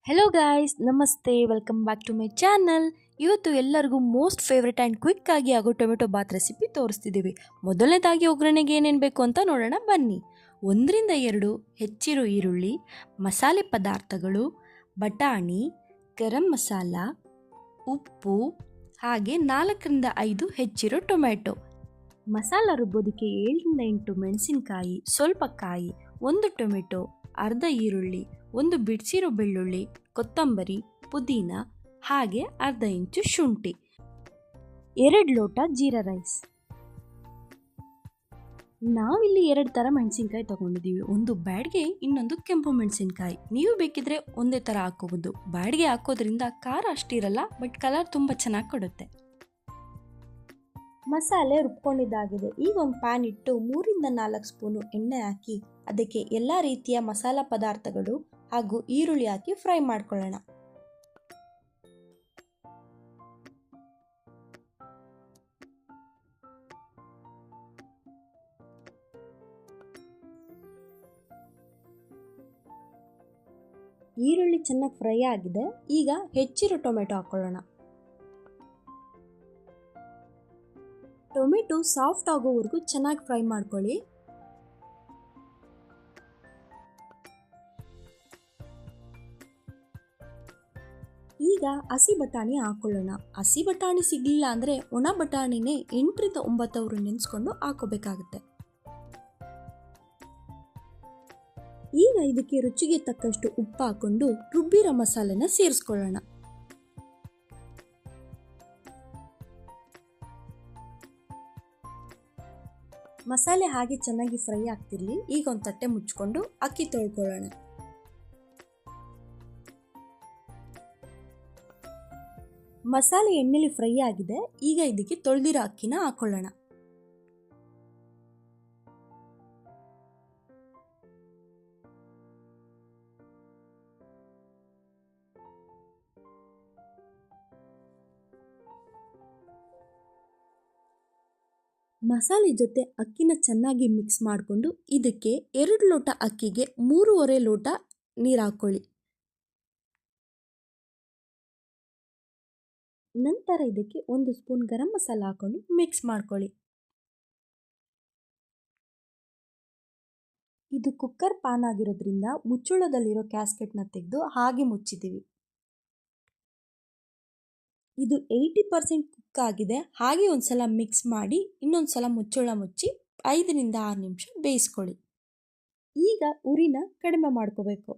Hello guys, ನಮಸ್ತೆ. Welcome back to my channel. ಇವತ್ತು ಎಲ್ಲರಿಗೂ ಮೋಸ್ಟ್ ಫೇವ್ರೆಟ್ ಆ್ಯಂಡ್ ಕ್ವಿಕ್ ಆಗಿ ಆಗೋ ಟೊಮೆಟೊ ಬಾತ್ ರೆಸಿಪಿ ತೋರಿಸ್ತಿದ್ದೀವಿ. ಮೊದಲನೇದಾಗಿ ಒಗ್ಗರಣೆಗೆ ಏನೇನು ಬೇಕು ಅಂತ ನೋಡೋಣ ಬನ್ನಿ. 1-2 ಹೆಚ್ಚಿರೋ ಈರುಳ್ಳಿ, ಮಸಾಲೆ ಪದಾರ್ಥಗಳು, ಬಟಾಣಿ, ಗರಂ ಮಸಾಲ, ಉಪ್ಪು, ಹಾಗೆ 4-5 ಹೆಚ್ಚಿರೋ ಟೊಮೆಟೊ. ಮಸಾಲ ರುಬ್ಬೋದಕ್ಕೆ 7-8 ಮೆಣಸಿನಕಾಯಿ, ಸ್ವಲ್ಪ ಕಾಯಿ, 1 ಟೊಮೆಟೊ, ಅರ್ಧ ಈರುಳ್ಳಿ, 1 ಬಿಡಿಸಿರೋ ಬೆಳ್ಳುಳ್ಳಿ, ಕೊತ್ತಂಬರಿ, ಪುದೀನ, ಹಾಗೆ ಅರ್ಧ ಇಂಚು ಶುಂಠಿ, 2 ಲೋಟ ಜೀರಾ ರೈಸ್. ನಾವಿಲ್ಲಿ 2 ಥರ ಮೆಣಸಿನ್ಕಾಯಿ ತಗೊಂಡಿದ್ದೀವಿ. ಒಂದು ಬ್ಯಾಡ್ಗೆ, ಇನ್ನೊಂದು ಕೆಂಪು ಮೆಣಸಿನ್ಕಾಯಿ. ನೀವು ಬೇಕಿದ್ರೆ ಒಂದೇ ಥರ ಹಾಕೋಬಹುದು. ಬ್ಯಾಡ್ಗೆ ಹಾಕೋದ್ರಿಂದ ಖಾರ ಅಷ್ಟಿರಲ್ಲ, ಬಟ್ ಕಲರ್ ತುಂಬ ಚೆನ್ನಾಗಿ ಕೊಡುತ್ತೆ. ಮಸಾಲೆ ರುಬ್ಕೊಂಡಿದ್ದಾಗಿದೆ. ಈಗ ಒಂದು ಪ್ಯಾನ್ ಇಟ್ಟು 3-4 ಸ್ಪೂನು ಎಣ್ಣೆ ಹಾಕಿ ಅದಕ್ಕೆ ಎಲ್ಲ ರೀತಿಯ ಮಸಾಲ ಪದಾರ್ಥಗಳು ಹಾಗೂ ಈರುಳ್ಳಿ ಹಾಕಿ ಫ್ರೈ ಮಾಡ್ಕೊಳ್ಳೋಣ. ಈರುಳ್ಳಿ ಚೆನ್ನಾಗಿ ಫ್ರೈ ಆಗಿದೆ. ಈಗ ಹೆಚ್ಚಿರೋ ಟೊಮೆಟೊ ಹಾಕೊಳ್ಳೋಣ. ಟೊಮೆಟೊ ಸಾಫ್ಟ್ ಆಗೋವರೆಗೂ ಚೆನ್ನಾಗಿ ಫ್ರೈ ಮಾಡ್ಕೊಳ್ಳಿ. ಈಗ ಹಸಿ ಬಟಾಣಿ ಹಾಕೊಳ್ಳೋಣ. ಹಸಿ ಬಟಾಣಿ ಸಿಗಲಿಲ್ಲ ಅಂದರೆ ಒಣ ಬಟಾಣಿನೇ 8-9 ಅವರು ನೆನೆಸ್ಕೊಂಡು ಹಾಕೋಬೇಕಾಗುತ್ತೆ. ಈಗ ಇದಕ್ಕೆ ರುಚಿಗೆ ತಕ್ಕಷ್ಟು ಉಪ್ಪು ಹಾಕೊಂಡು ರುಬ್ಬಿರೋ ಮಸಾಲೆನ ಸೇರಿಸ್ಕೊಳ್ಳೋಣ. ಮಸಾಲೆ ಹಾಗೆ ಚೆನ್ನಾಗಿ ಫ್ರೈ ಆಗ್ತಿರ್ಲಿ. ಈಗ ಒಂದು ತಟ್ಟೆ ಮುಚ್ಕೊಂಡು ಅಕ್ಕಿ ತೊಳ್ಕೊಳ್ಳೋಣ. ಮಸಾಲೆ ಎಣ್ಣೆಲಿ ಫ್ರೈ ಆಗಿದೆ. ಈಗ ಇದಕ್ಕೆ ತೊಳೆದಿರೋ ಅಕ್ಕಿನ ಹಾಕೊಳ್ಳೋಣ. ಮಸಾಲೆ ಜೊತೆ ಅಕ್ಕಿನ ಚೆನ್ನಾಗಿ ಮಿಕ್ಸ್ ಮಾಡಿಕೊಂಡು ಇದಕ್ಕೆ 2 ಲೋಟ ಅಕ್ಕಿಗೆ 3.5 ಲೋಟ ನೀರು ಹಾಕ್ಕೊಳ್ಳಿ. ನಂತರ ಇದಕ್ಕೆ 1 ಸ್ಪೂನ್ ಗರಂ ಮಸಾಲ ಹಾಕೊಂಡು ಮಿಕ್ಸ್ ಮಾಡ್ಕೊಳ್ಳಿ. ಇದು ಕುಕ್ಕರ್ ಪಾನ್ ಆಗಿರೋದ್ರಿಂದ ಮುಚ್ಚಳದಲ್ಲಿರೋ ಕ್ಯಾಸ್ಕೆಟ್ನ ತೆಗೆದು ಹಾಗೆ ಮುಚ್ಚಿದ್ದೀವಿ. ಇದು 80% ಕುಕ್ ಆಗಿದೆ. ಹಾಗೆ ಒಂದ್ಸಲ ಮಿಕ್ಸ್ ಮಾಡಿ ಇನ್ನೊಂದ್ಸಲ ಮುಚ್ಚಳ ಮುಚ್ಚಿ 5-6 ನಿಮಿಷ ಬೇಯಿಸ್ಕೊಳ್ಳಿ. ಈಗ ಉರಿನ ಕಡಿಮೆ ಮಾಡ್ಕೋಬೇಕು.